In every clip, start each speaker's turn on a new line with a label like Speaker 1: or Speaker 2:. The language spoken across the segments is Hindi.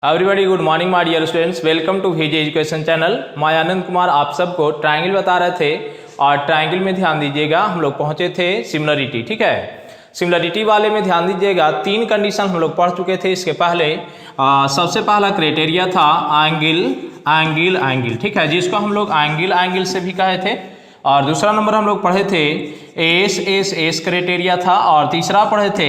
Speaker 1: Everybody good morning my dear students, welcome to VJ education channel. मैं आनंद कुमार आप सबको ट्रायंगल बता रहे थे और ट्रायंगल में ध्यान दीजिएगा हम लोग पहुंचे थे सिमिलरिटी। ठीक है, सिमिलरिटी वाले में ध्यान दीजिएगा तीन कंडीशन हम लोग पढ़ चुके थे इसके पहले। सबसे पहला क्राइटेरिया था एंगल एंगल एंगल, ठीक है, जिसको हम लोग एंगल एंगल से भी कहे थे। और दूसरा नंबर हम लोग पढ़े थे एस एस एस क्राइटेरिया था और तीसरा पढ़े थे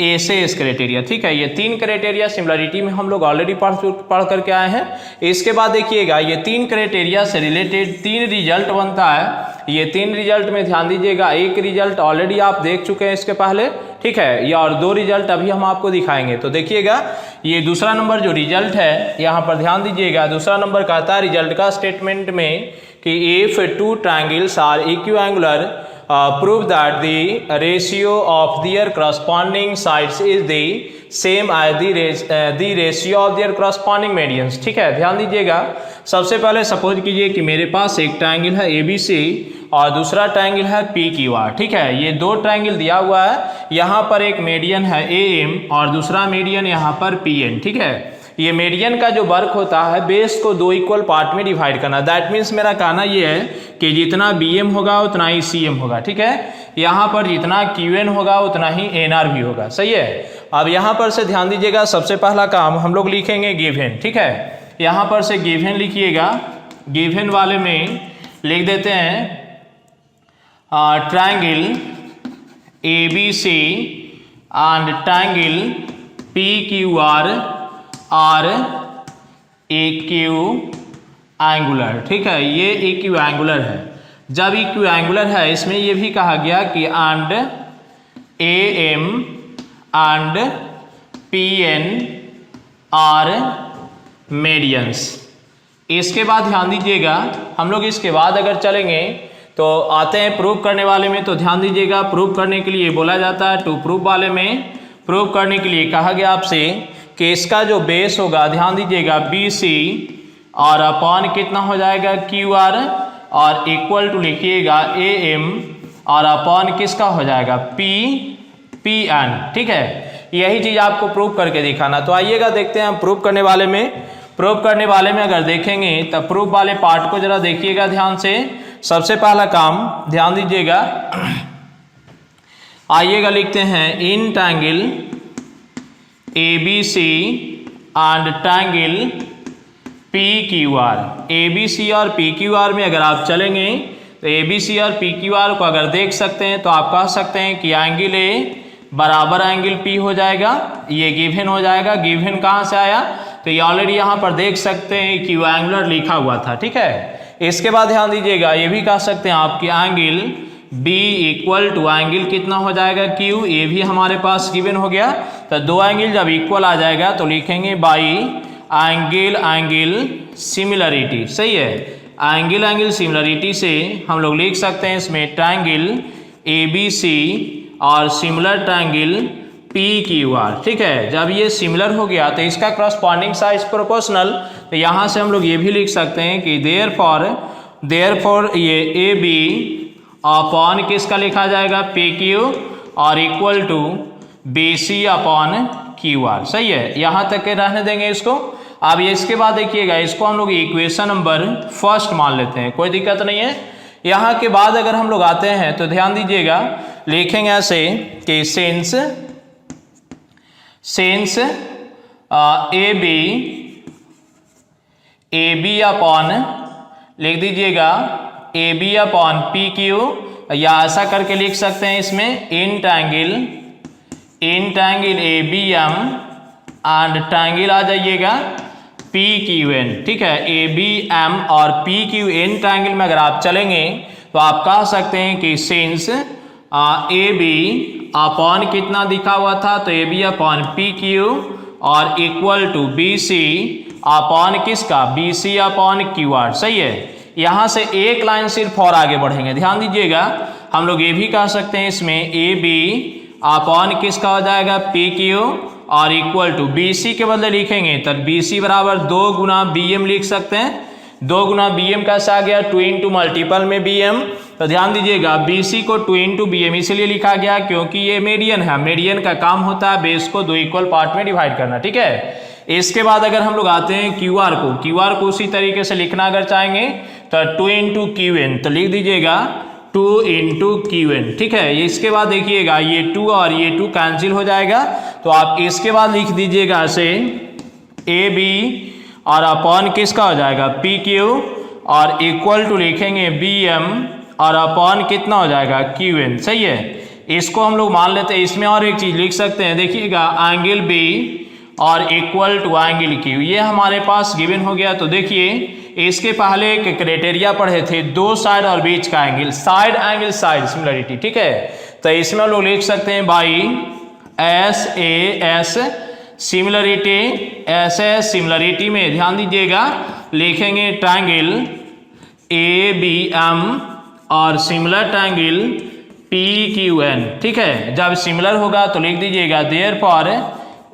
Speaker 1: एस एस क्राइटेरिया। ठीक है, ये तीन क्राइटेरिया सिमिलरिटी में हम लोग ऑलरेडी पढ़ करके आए हैं। इसके बाद देखिएगा ये तीन क्राइटेरिया से रिलेटेड तीन रिजल्ट बनता है। ये तीन रिजल्ट में ध्यान दीजिएगा, एक रिजल्ट ऑलरेडी आप देख चुके हैं इसके पहले, ठीक है, ये और दो रिजल्ट अभी हम आपको दिखाएंगे। तो देखिएगा ये दूसरा नंबर जो रिजल्ट है यहाँ पर ध्यान दीजिएगा, दूसरा नंबर कहता है रिजल्ट का स्टेटमेंट में कि if two triangles are equiangular prove that the ratio of their corresponding sides is the same as the ratio of their corresponding medians। ठीक है, ध्यान दीजिएगा, सबसे पहले सपोज कीजिए कि मेरे पास एक ट्रायंगल है ABC और दूसरा ट्रायंगल है PQR। ठीक है, ये दो ट्रायंगल दिया हुआ है, यहाँ पर एक मीडियन है AM और दूसरा मीडियन यहाँ पर PN। ठीक है, ये मीडियन का जो वर्क होता है बेस को दो इक्वल पार्ट में डिवाइड करना। दैट मीन्स मेरा कहना ये है कि जितना BM होगा उतना ही CM होगा। ठीक है, यहाँ पर जितना QN होगा उतना ही NR भी होगा। सही है, अब यहाँ पर से ध्यान दीजिएगा, सबसे पहला काम हम लोग लिखेंगे गिवन। ठीक है, यहाँ पर से गिवन लिखिएगा, गिवन वाले में लिख देते हैं triangle ABC and triangle PQR are equiangular. ठीक है, ये इक्विएंगुलर है। जब इक्विएंगुलर है इसमें ये भी कहा गया कि and AM and PN are medians. इसके बाद ध्यान दीजिएगा हम लोग इसके बाद अगर चलेंगे तो आते हैं प्रूव करने वाले में। तो ध्यान दीजिएगा, प्रूव करने के लिए बोला जाता है टू प्रूव वाले में, प्रूव करने के लिए कहा गया आपसे कि इसका जो बेस होगा ध्यान दीजिएगा BC और अपॉन कितना हो जाएगा QR और इक्वल टू लिखिएगा AM और अपॉन किसका हो जाएगा PN। ठीक है, यही चीज आपको प्रूव करके दिखाना। तो आइएगा देखते हैं हम प्रूव करने वाले में। प्रूव करने वाले में अगर देखेंगे तब प्रूव वाले पार्ट को जरा देखिएगा ध्यान से। सबसे पहला काम ध्यान दीजिएगा, आइएगा लिखते हैं in triangle ABC and triangle PQR। ABC और PQR में अगर आप चलेंगे तो ABC और PQR को अगर देख सकते हैं तो आप कह सकते हैं कि एंगल A बराबर एंगल P हो जाएगा। ये गिवन हो जाएगा। गिवन कहाँ से आया तो ये ऑलरेडी यहाँ पर देख सकते हैं इक्विएंगुलर लिखा हुआ था। ठीक है, इसके बाद ध्यान दीजिएगा ये भी कह सकते हैं आपकी angle B equal to angle कितना हो जाएगा Q। ये भी हमारे पास गिवन हो गया। तो दो एंगल जब इक्वल आ जाएगा तो लिखेंगे बाई एंगल एंगल सिमिलरिटी। सही है, एंगल एंगल सिमिलरिटी से हम लोग लिख सकते हैं इसमें ट्रायंगल ABC और सिमिलर ट्रायंगल PQR। ठीक है, जब ये सिमिलर हो गया तो इसका करस्पॉन्डिंग साइड प्रोपोर्शनल, तो यहाँ से हम लोग ये भी लिख सकते हैं कि देयरफॉर ये AB अपॉन किसका लिखा जाएगा PQ और equal to BC upon QR। सही है, यहाँ तक के रहने देंगे इसको। अब ये इसके बाद देखिएगा इसको हम लोग इक्वेशन नंबर फर्स्ट मान लेते हैं, कोई दिक्कत नहीं है। यहाँ के बाद अगर हम लोग आते हैं तो ध्यान दीजिएगा लिखेंगे ऐसे कि सेंस AB अपॉन लिख दीजिएगा AB अपॉन PQ, या ऐसा करके लिख सकते हैं इसमें in triangle ABM and triangle आ जाइएगा PQN। ठीक है, ABM और PQN ट्रायंगल में अगर आप चलेंगे तो आप कह सकते हैं कि सेंस AB अपॉन कितना दिखा हुआ था तो AB अपॉन PQ और इक्वल टू BC अपॉन किसका BC अपॉन QR। सही है, यहाँ से एक लाइन सिर्फ और आगे बढ़ेंगे। ध्यान दीजिएगा हम लोग ये भी कह सकते हैं इसमें AB अपॉन किसका हो जाएगा PQ और इक्वल टू BC के बदले लिखेंगे तो BC बराबर 2 गुना BM लिख सकते हैं। 2 गुना BM कैसे आ गया 2 इंटू मल्टीपल में BM। तो ध्यान दीजिएगा BC को 2 इंटू BM इसलिए लिखा गया क्योंकि ये मीडियन है। मीडियन का काम होता है बेस को दो इक्वल पार्ट में डिवाइड करना। ठीक है, इसके बाद अगर हम लोग आते हैं QR को उसी तरीके से लिखना अगर चाहेंगे तो 2 इंटू QN, तो लिख दीजिएगा 2 इंटू QN, ठीक है। इसके बाद देखिएगा ये 2 और ये 2 कैंसिल हो जाएगा, तो आप इसके बाद लिख दीजिएगा ऐसे AB और अपॉन किसका हो जाएगा PQ, और इक्वल टू लिखेंगे BM और अपॉन कितना हो जाएगा QN, सही है। इसको हम लोग मान लेते हैं, इसमें और एक चीज लिख सकते हैं, देखिएगा एंगल B और इक्वल टू एंगल Q, ये हमारे पास गिवन हो गया। तो देखिए इसके पहले एक क्राइटेरिया पढ़े थे, दो साइड और बीच का angle, side angle side similarity, ठीक है। तो इसमें हम लोग लिख सकते हैं by SAS similarity, SS similarity में ध्यान दीजिएगा लिखेंगे ट्रायंगल ABM और सिमिलर ट्रायंगल PQN, ठीक है। जब सिमिलर होगा तो लिख दीजिएगा देयरफॉर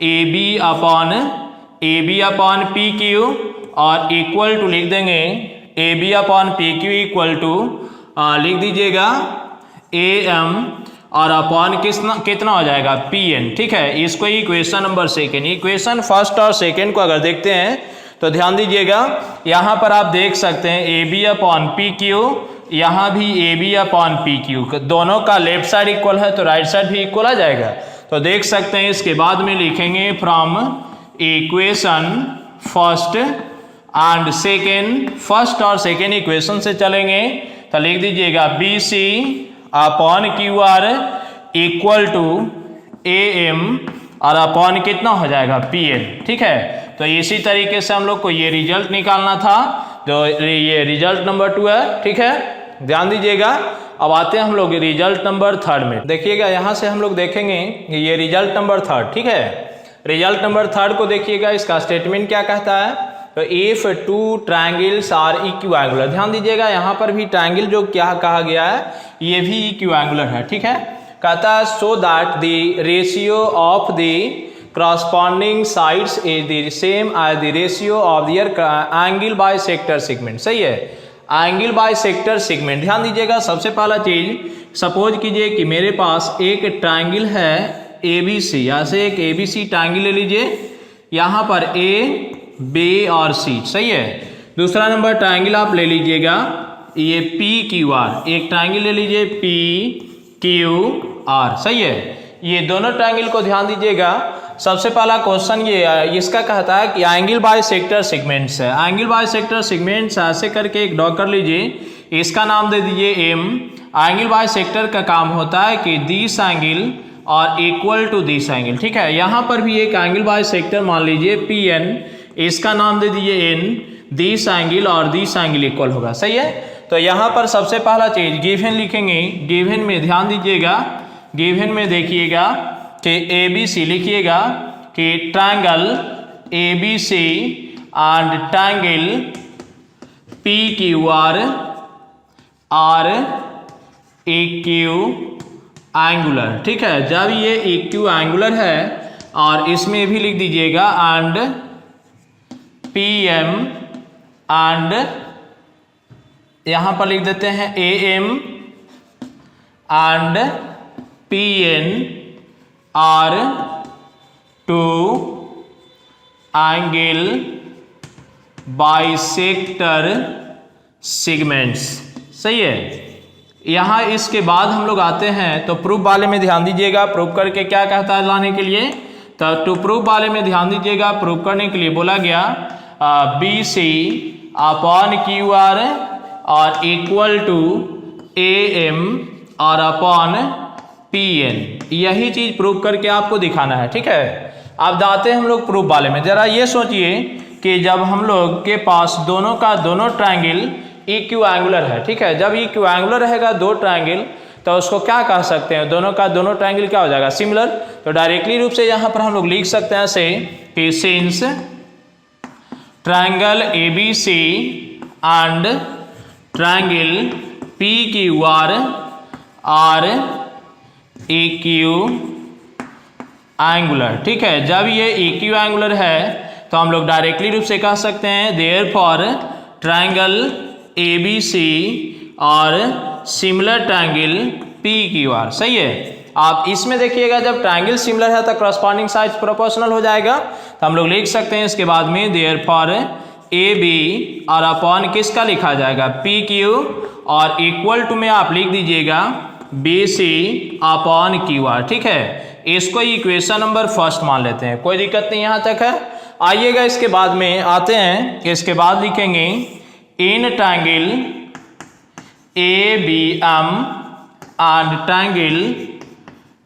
Speaker 1: AB अपॉन PQ और इक्वल टू लिख देंगे AB upon PQ equal to लिख दीजिएगा AM और अपॉन कितना हो जाएगा PN, ठीक है। इसको equation number second, equation first और सेकेंड को अगर देखते हैं तो ध्यान दीजिएगा यहाँ पर आप देख सकते हैं AB अपॉन PQ, यहाँ भी AB अपॉन PQ, दोनों का लेफ्ट साइड इक्वल है तो राइट साइड भी इक्वल आ जाएगा। तो देख सकते हैं इसके बाद में लिखेंगे from equation first and second, first और सेकेंड इक्वेशन से चलेंगे तो लिख दीजिएगा BC upon QR equal to AM और अपॉन कितना हो जाएगा PN, ठीक है। तो इसी तरीके से हम लोग को ये रिजल्ट निकालना था, जो ये रिजल्ट नंबर 2 है, ठीक है, ध्यान दीजिएगा। अब आते हैं हम लोग रिजल्ट नंबर 3 में, देखिएगा यहाँ से हम लोग देखेंगे ये रिजल्ट नंबर 3, ठीक है। रिजल्ट नंबर 3 को देखिएगा, इसका स्टेटमेंट क्या कहता है, तो इफ 2 ट्रायंगल्स आर इक्विएंगुलर, ध्यान दीजिएगा यहाँ पर भी ट्रायंगल जो क्या कहा गया है ये भी इक्विएंगुलर है, ठीक है। कहता है so that the ratio of the corresponding sides is the same as the ratio of their angle bisector segment, सही है। एंगल बाइसेक्टर सेगमेंट, ध्यान दीजिएगा सबसे पहला चीज, सपोज कीजिए कि मेरे पास एक ट्रायंगल है ABC, यहाँ से एक ABC ट्रायंगल ले लीजिए, यहाँ पर A B और C, सही है। दूसरा नंबर ट्रायंगल आप ले लीजिएगा ये PQR, एक ट्रायंगल ले लीजिए PQR, सही है। ये दोनों ट्रायंगल को ध्यान दीजिएगा, सबसे पहला क्वेश्चन ये इसका कहता है कि एंगल बाइसेक्टर सेगमेंट्स है, एंगल बाइसेक्टर सेगमेंट्स ऐसे करके एक ड्रॉ कर लीजिए, इसका नाम दे दीजिए M। एंगल बाइसेक्टर का काम होता है कि दिस एंगल और इक्वल टू दिस एंगल, ठीक है। यहाँ पर भी एक एंगल बाइसेक्टर मान लीजिए PN, इसका नाम दे दीजिए N, दिस एंगल और दिस एंगल इक्वल होगा, सही है। तो यहाँ पर सबसे पहला चीज गिवन लिखेंगे, गिवन में ध्यान दीजिएगा, गिवन में देखिएगा कि ABC लिखिएगा कि triangle ABC and triangle PQR are equiangular, ठीक है। जब ये इक्विएंगुलर है और इसमें भी लिख दीजिएगा एंड PM एंड यहाँ पर लिख देते हैं AM and PN are 2 angle bisector segments, सही है। यहाँ इसके बाद हम लोग आते हैं तो प्रूफ वाले में ध्यान दीजिएगा, प्रूफ करके क्या कहता है लाने के लिए, तो टू प्रूफ वाले में ध्यान दीजिएगा, प्रूफ करने के लिए बोला गया BC अपॉन QR और इक्वल टू AM और अपॉन PN, यही चीज प्रूव करके आपको दिखाना है, ठीक है। अब जाते हैं हम लोग प्रूफ वाले में। जरा ये सोचिए कि जब हम लोग के पास दोनों का दोनों ट्रायंगल इक्विएंगुलर है, ठीक है। जब इक्विएंगुलर रहेगा दो ट्रायंगल तो उसको क्या कह सकते हैं, दोनों का दोनों ट्रायंगल क्या हो जाएगा, सिमिलर। तो डायरेक्टली रूप से यहाँ पर हम लोग लिख सकते हैं ऐसे कि since triangle ABC and triangle PQR are equiangular, ठीक है। जब ये इक्विएंगुलर है तो हम लोग डायरेक्टली रूप से कह सकते हैं देयरफॉर ट्रायंगल ABC और सिमिलर ट्रायंगल PQR, सही है। आप इसमें देखिएगा जब ट्रायंगल सिमिलर है तो करस्पॉन्डिंग साइड्स प्रोपोर्शनल हो जाएगा, तो हम लोग लिख सकते हैं इसके बाद में देयरफॉर ए बी और अपॉन किसका लिखा जाएगा पी क्यू और इक्वल टू में आप लिख दीजिएगा B C upon Q R. ठीक है, इसको इक्वेशन नंबर फर्स्ट मान लेते हैं, कोई दिक्कत नहीं यहाँ तक है। आइएगा इसके बाद में आते हैं, इसके बाद लिखेंगे in triangle A B M and triangle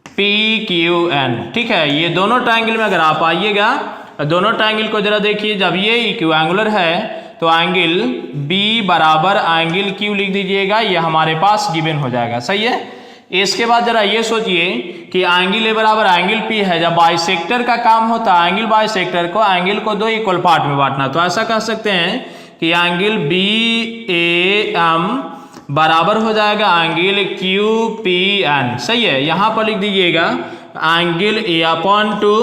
Speaker 1: P Q N. ठीक है, ये दोनों ट्रायंगल में अगर आप आइएगा, दोनों ट्रायंगल को जरा देखिए, जब ये इक्विएंगुलर है तो एंगल बी बराबर एंगल क्यू लिख दीजिएगा, ये हमारे पास गिवन हो जाएगा। सही है, इसके बाद जरा ये सोचिए कि एंगल ए बराबर एंगल पी है, जब बाइसेक्टर का काम होता है एंगल बाइसेक्टर को एंगल को दो इक्वल पार्ट में बांटना, तो ऐसा कह सकते हैं कि एंगल बी ए एम बराबर हो जाएगा एंगल क्यू पी एन। सही है, यहाँ पर लिख दीजिएगा एंगल ए अपॉन टू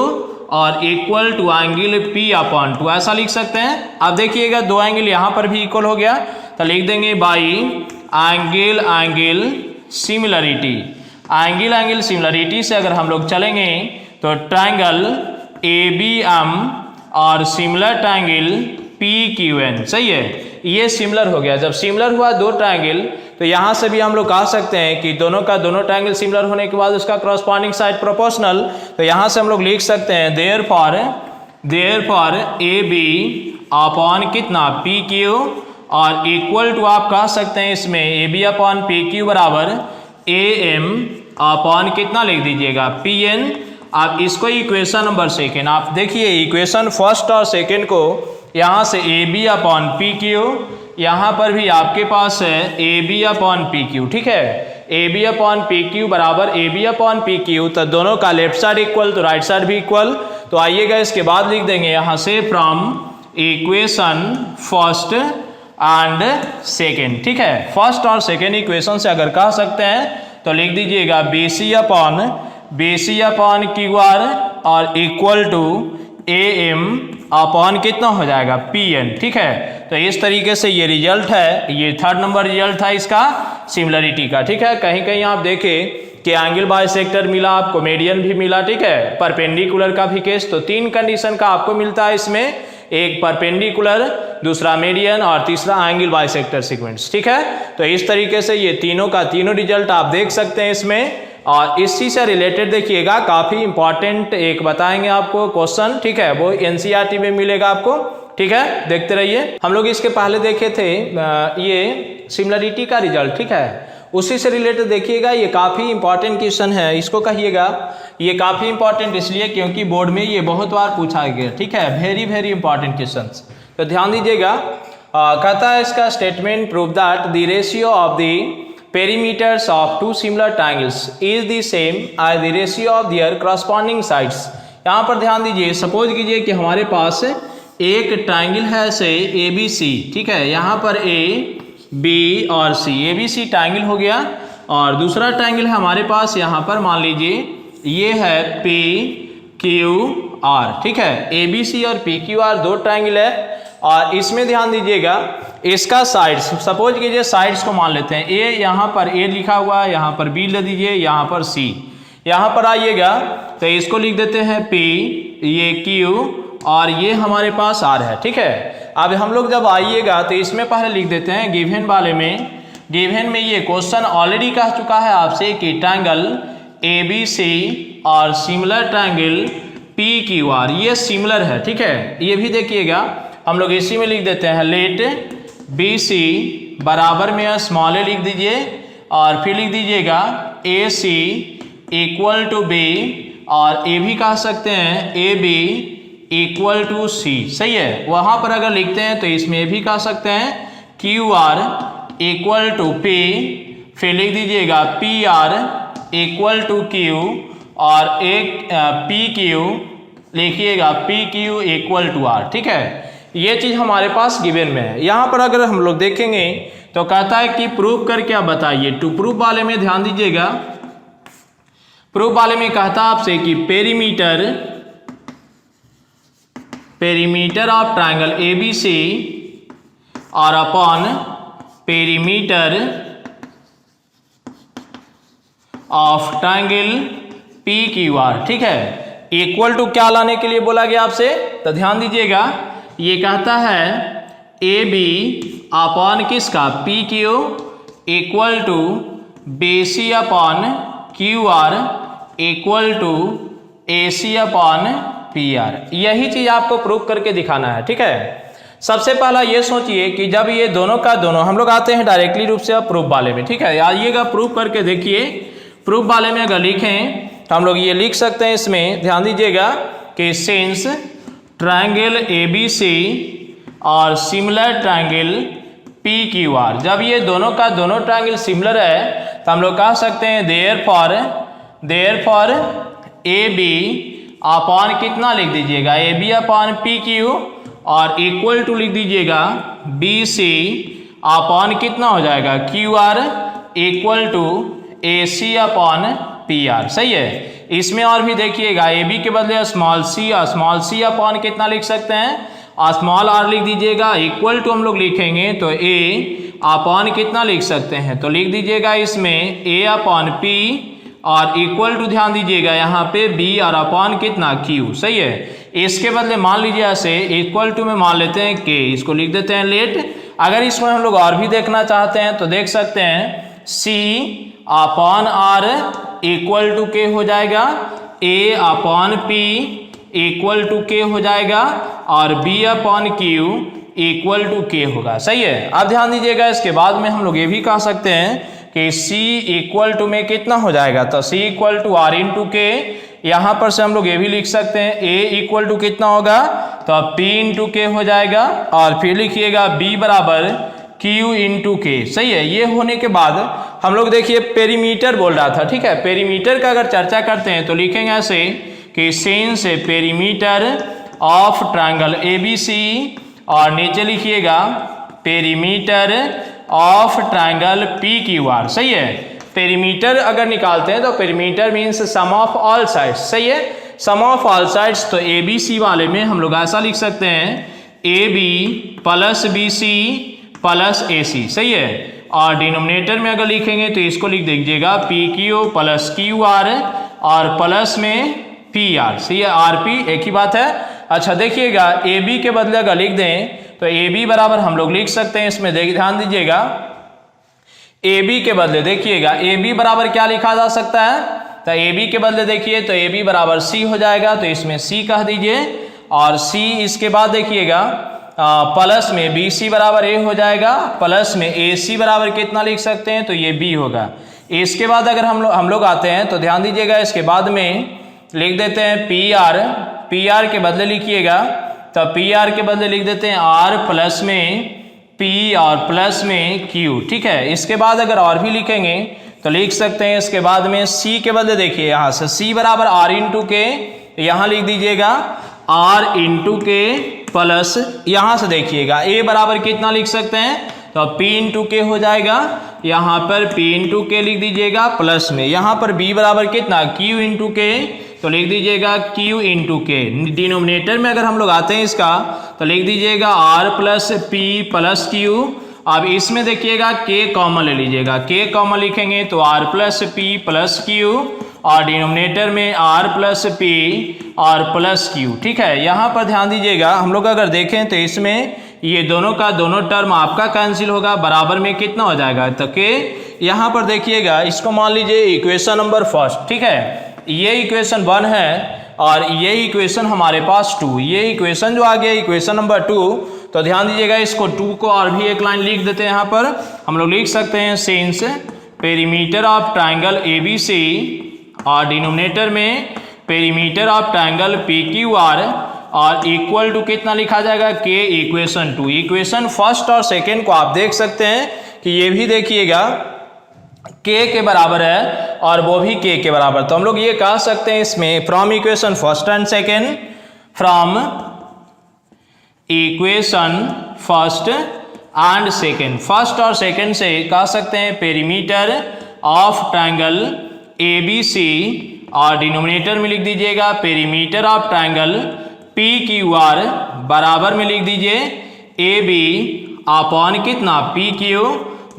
Speaker 1: और equal to angle P upon two, ऐसा लिख सकते हैं। अब देखिएगा दो एंगल यहाँ पर भी इक्वल हो गया, तो लिख देंगे by angle angle similarity. Angle angle similarity से अगर हम लोग चलेंगे तो ट्रायंगल ए बी एम और similar triangle P Q N. सही है, ये सिमिलर हो गया। जब सिमिलर हुआ दो ट्रायंगल, तो यहाँ से भी हम लोग कह सकते हैं कि दोनों का दोनों ट्रायंगल सिमिलर होने के बाद उसका करस्पॉन्डिंग साइड प्रोपोर्शनल, तो यहाँ से हम लोग लिख सकते हैं देयरफॉर ए बी अपॉन कितना पी क्यू और इक्वल टू आप कह सकते हैं इसमें A B upon P Q बराबर ए एम अपॉन कितना लिख दीजिएगा पी एन। आप इसको इक्वेशन नंबर सेकेंड, आप देखिए इक्वेशन फर्स्ट और सेकेंड को यहाँ से A B upon P Q, यहाँ पर भी आपके पास है A B upon P Q. ठीक है, A B upon P Q बराबर A B upon P Q, तो दोनों का लेफ्ट साइड इक्वल तो राइट साइड भी इक्वल। तो आइएगा इसके बाद लिख देंगे यहाँ से from equation first and second. ठीक है, फर्स्ट और सेकेंड इक्वेशन से अगर कह सकते हैं तो लिख दीजिएगा B C upon Q R और equal to A M upon कितना हो जाएगा पी एन। ठीक है, तो इस तरीके से ये रिजल्ट है, ये थर्ड नंबर रिजल्ट था इसका सिमिलरिटी का। ठीक है, कहीं कहीं आप देखें कि एंगल बाइसेक्टर मिला आपको, मीडियन भी मिला। ठीक है, परपेंडिकुलर का भी केस, तो तीन कंडीशन का आपको मिलता है इसमें, एक परपेंडिकुलर, दूसरा मीडियन और तीसरा एंगल बाइसेक्टर सीक्वेंस। ठीक है, तो इस तरीके से ये तीनों का तीनों रिजल्ट आप देख सकते हैं इसमें। और इसी से रिलेटेड देखिएगा काफ़ी इंपॉर्टेंट एक बताएंगे आपको क्वेश्चन। ठीक है, वो एनसीईआरटी में मिलेगा आपको। ठीक है, देखते रहिए। हम लोग इसके पहले देखे थे ये सिमिलरिटी का रिजल्ट। ठीक है, उसी से रिलेटेड देखिएगा, ये काफ़ी इंपॉर्टेंट क्वेश्चन है, इसको कहिएगा ये काफ़ी इंपॉर्टेंट इसलिए क्योंकि बोर्ड में ये बहुत बार पूछा गया। ठीक है, वेरी वेरी इंपॉर्टेंट क्वेश्चन, तो ध्यान दीजिएगा। कहता है इसका statement prove that the ratio of the perimeters of two similar triangles is the same as the ratio of their corresponding sides। यहाँ पर ध्यान दीजिए, सपोज कीजिए कि हमारे पास एक ट्रायंगल है से ए बी सी। ठीक है, यहाँ पर ए बी और सी, ए बी सी ट्रायंगल हो गया, और दूसरा ट्रायंगल है हमारे पास यहाँ पर मान लीजिए ये है पी क्यू आर। ठीक है, ए बी सी और पी क्यू आर दो ट्रायंगल है, और इसमें ध्यान दीजिएगा इसका साइड्स, सपोज कीजिए साइड्स को मान लेते हैं, ए यहाँ पर ए लिखा हुआ है, यहाँ पर बी ले दीजिए, यहाँ पर सी। यहाँ पर आइएगा तो इसको लिख देते हैं पी, ये क्यू और ये हमारे पास आर है। ठीक है, अब हम लोग जब आइएगा तो इसमें पहले लिख देते हैं गिवन वाले में, गिवन में ये क्वेश्चन ऑलरेडी कह चुका है आपसे कि ट्रायंगल ए बी सी और similar triangle P Q are ये सिमिलर है। ठीक है, ये भी देखिएगा, हम लोग इसी में लिख देते हैं लेट बी सी बराबर में स्मॉल ए लिख दीजिए, और फिर लिख दीजिएगा ए सी इक्वल टू बी, और ए भी कह सकते हैं ए बी इक्वल टू सी। सही है, वहाँ पर अगर लिखते हैं तो इसमें भी कह सकते हैं Q R equal to P, फिर लिख दीजिएगा P R equal to Q, और एक पी क्यू लिखिएगा P Q equal to R. ठीक है, ये चीज हमारे पास गिवन में है। यहाँ पर अगर हम लोग देखेंगे तो कहता है कि प्रूव करके आप बताइए। टू प्रूव वाले में ध्यान दीजिएगा, प्रूव वाले में कहता है आपसे कि perimeter of triangle A B C और upon perimeter of triangle P Q R. ठीक है, इक्वल टू क्या लाने के लिए बोला गया आपसे, तो ध्यान दीजिएगा ये कहता है ए बी अपॉन किसका P Q equal to B C upon Q R equal to A C upon P R. यही चीज आपको प्रूव करके दिखाना है, ठीक है। सबसे पहला ये सोचिए कि जब ये दोनों का दोनों, हम लोग आते हैं डायरेक्टली रूप से अब प्रूफ वाले में, ठीक है। आइएगा प्रूफ करके देखिए। प्रूफ वाले में अगर लिखें तो हम लोग ये लिख सकते हैं इसमें, ध्यान दीजिएगा कि सिंस ट्रायंगल ABC और सिमिलर ट्रायंगल PQR, जब ये दोनों का दोनों ट्रायंगल सिमिलर है तो हम लोग कह सकते हैं देयरफॉर AB अपॉन कितना लिख दीजिएगा AB अपॉन PQ और इक्वल टू लिख दीजिएगा BC अपॉन कितना हो जाएगा QR equal to AC upon PR। सही है। इसमें और भी देखिएगा AB के बदले स्मॉल सी अपॉन कितना लिख सकते हैं स्मॉल r लिख दीजिएगा इक्वल टू हम लोग लिखेंगे तो A अपॉन कितना लिख सकते हैं, तो लिख दीजिएगा इसमें A अपॉन P और इक्वल टू ध्यान दीजिएगा यहाँ पे B और अपॉन कितना Q। सही है। इसके बदले मान लीजिए ऐसे इक्वल टू में मान लेते हैं K, इसको लिख देते हैं लेट। अगर इसमें हम लोग और भी देखना चाहते हैं तो देख सकते हैं C upon R equal to K हो जाएगा, A upon P equal to K हो जाएगा और B upon Q equal to K होगा। सही है। अब ध्यान दीजिएगा इसके बाद में हम लोग ये भी कह सकते हैं कि C इक्वल टू में कितना हो जाएगा, तो C equal to R into K। यहाँ पर से हम लोग ये भी लिख सकते हैं A इक्वल टू कितना होगा, तो अब P इंटू K हो जाएगा और फिर लिखिएगा B बराबर Q इंटू K। सही है। ये होने के बाद हम लोग देखिए पेरीमीटर बोल रहा था, ठीक है। पेरीमीटर का अगर चर्चा करते हैं तो लिखेंगे ऐसे कि since perimeter of triangle ABC और नीचे लिखिएगा पेरीमीटर ऑफ ट्रायंगल PQR। सही है। पेरीमीटर अगर निकालते हैं तो perimeter means sum of all sides. सही है। सम ऑफ ऑल साइड्स, तो ABC वाले में हम लोग ऐसा लिख सकते हैं AB plus BC plus AC। सही है। और डिनोमिनेटर में अगर लिखेंगे तो इसको लिख दीजिएगा PQ प्लस QR और प्लस में PR। सही है। RP एक ही बात है। अच्छा देखिएगा AB के बदले अगर लिख दें तो AB बराबर हम लोग लिख सकते हैं, इसमें ध्यान दीजिएगा AB के बदले देखिएगा AB बराबर क्या लिखा जा सकता है, तो AB के बदले देखिए तो AB बराबर C हो जाएगा, तो इसमें C कह दीजिए और C इसके बाद देखिएगा प्लस में BC बराबर A हो जाएगा, प्लस में AC बराबर कितना लिख सकते हैं, तो ये B होगा। इसके बाद अगर हम लोग आते हैं तो ध्यान दीजिएगा इसके बाद में लिख देते हैं PR के बदले लिखिएगा तो PR के बदले लिख देते हैं R प्लस में P और प्लस में Q। ठीक है। इसके बाद अगर और भी लिखेंगे तो लिख सकते हैं इसके बाद में C के बदले देखिए यहाँ से C बराबर R इंटू के, यहाँ लिख दीजिएगा R इंटू के प्लस यहाँ से देखिएगा A बराबर कितना लिख सकते हैं, तो P इंटू के हो जाएगा, यहाँ पर P इंटू के लिख दीजिएगा प्लस में यहाँ पर B बराबर कितना Q इंटू के, तो लिख दीजिएगा Q इंटू के। डिनोमिनेटर में अगर हम लोग आते हैं इसका तो लिख दीजिएगा R plus P plus Q। अब इसमें देखिएगा K कॉमन ले लीजिएगा, K कॉमन लिखेंगे तो R plus P plus Q और डिनोमिनेटर में R प्लस P और प्लस Q। ठीक है। यहाँ पर ध्यान दीजिएगा हम लोग अगर देखें तो इसमें ये दोनों का दोनों टर्म आपका कैंसिल होगा, बराबर में कितना हो जाएगा, तो K। यहाँ पर देखिएगा इसको मान लीजिए इक्वेशन नंबर फर्स्ट। ठीक है। ये इक्वेशन 1 है और ये इक्वेशन हमारे पास 2, ये इक्वेशन जो आ गया इक्वेशन नंबर 2, तो ध्यान दीजिएगा इसको 2 को और भी एक लाइन लिख देते हैं। यहाँ पर हम लोग लिख सकते हैं since perimeter of triangle ABC और डिनोमिनेटर में पेरीमीटर ऑफ ट्रायंगल PQR और इक्वल टू कितना लिखा जाएगा K इक्वेशन 2। इक्वेशन फर्स्ट और सेकेंड को आप देख सकते हैं कि ये भी देखिएगा K के बराबर है और वो भी K के बराबर, तो हम लोग ये कह सकते हैं इसमें from equation first and second, from equation first and second, first और सेकेंड से कह सकते हैं पेरीमीटर ऑफ ट्रायंगल ABC और डिनोमिनेटर में लिख दीजिएगा पेरीमीटर ऑफ ट्रायंगल PQR बराबर में लिख दीजिए AB अपॉन कितना PQ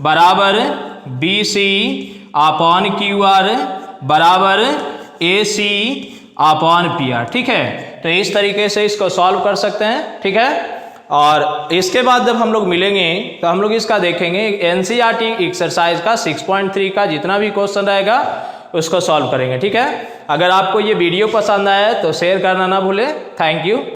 Speaker 1: बराबर BC अपॉन QR बराबर AC अपॉन पी आर। ठीक है, तो इस तरीके से इसको सॉल्व कर सकते हैं। ठीक है, और इसके बाद जब हम लोग मिलेंगे तो हम लोग इसका देखेंगे एनसीईआरटी एक्सरसाइज का 6.3 का जितना भी क्वेश्चन रहेगा उसको सॉल्व करेंगे। ठीक है, अगर आपको ये वीडियो पसंद आया तो शेयर करना ना भूलें। Thank you.